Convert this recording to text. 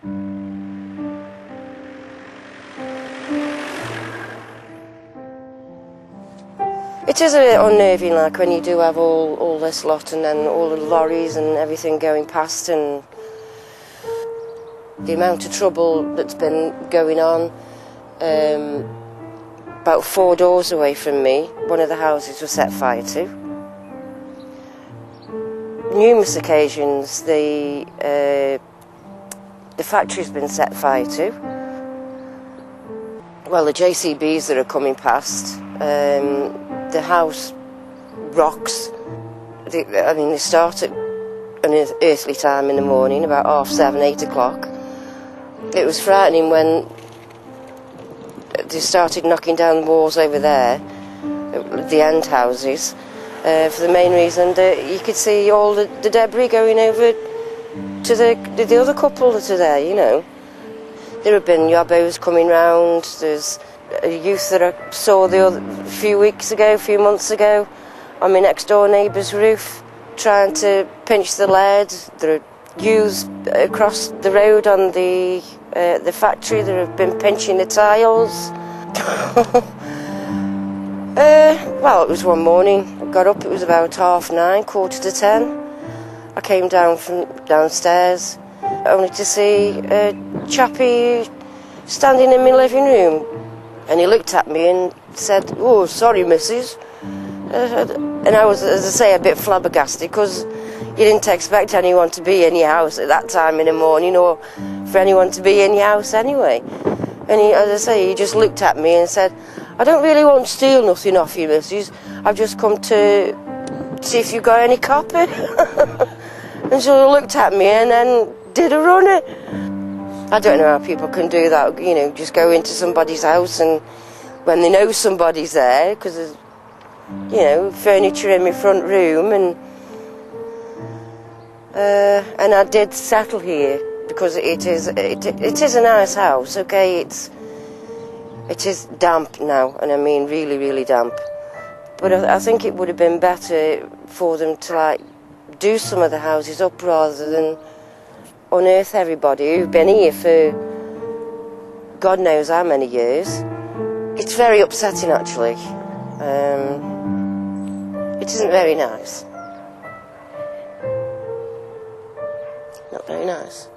It is a bit unnerving, like when you do have all this lot and then all the lorries and everything going past, and the amount of trouble that's been going on. About 4 doors away from me, one of the houses was set fire to. Numerous occasions the factory's been set fire to. Well, the JCBs that are coming past, the house rocks. They start at an earthly time in the morning, about 7:30, 8 o'clock. It was frightening when they started knocking down the walls over there, the end houses, for the main reason that you could see all the debris going over to the other couple that are there, you know. There have been yobbos coming round. There's a youth that I saw a few months ago, on my next door neighbour's roof, trying to pinch the lead. There are youths across the road on the factory that have been pinching the tiles. Well, it was one morning. I got up, it was about 9:30, 9:45. I came down from downstairs, only to see a chappie standing in my living room. And he looked at me and said, "Oh, sorry, missus." And I was, as I say, a bit flabbergasted, because you didn't expect anyone to be in your house at that time in the morning, or for anyone to be in your house anyway. And he, as I say, he just looked at me and said, "I don't really want to steal nothing off you, missus. I've just come to see if you've got any copper." And so he looked at me and then did a runner. I don't know how people can do that, you know, just go into somebody's house and when they know somebody's there, because there's, you know, furniture in my front room, and I did settle here because it is a nice house. Okay, it is damp now, and I mean really, really damp. But I think it would have been better for them to like do some of the houses up rather than unearth everybody who've been here for God knows how many years. It's very upsetting, actually. It isn't very nice. Not very nice.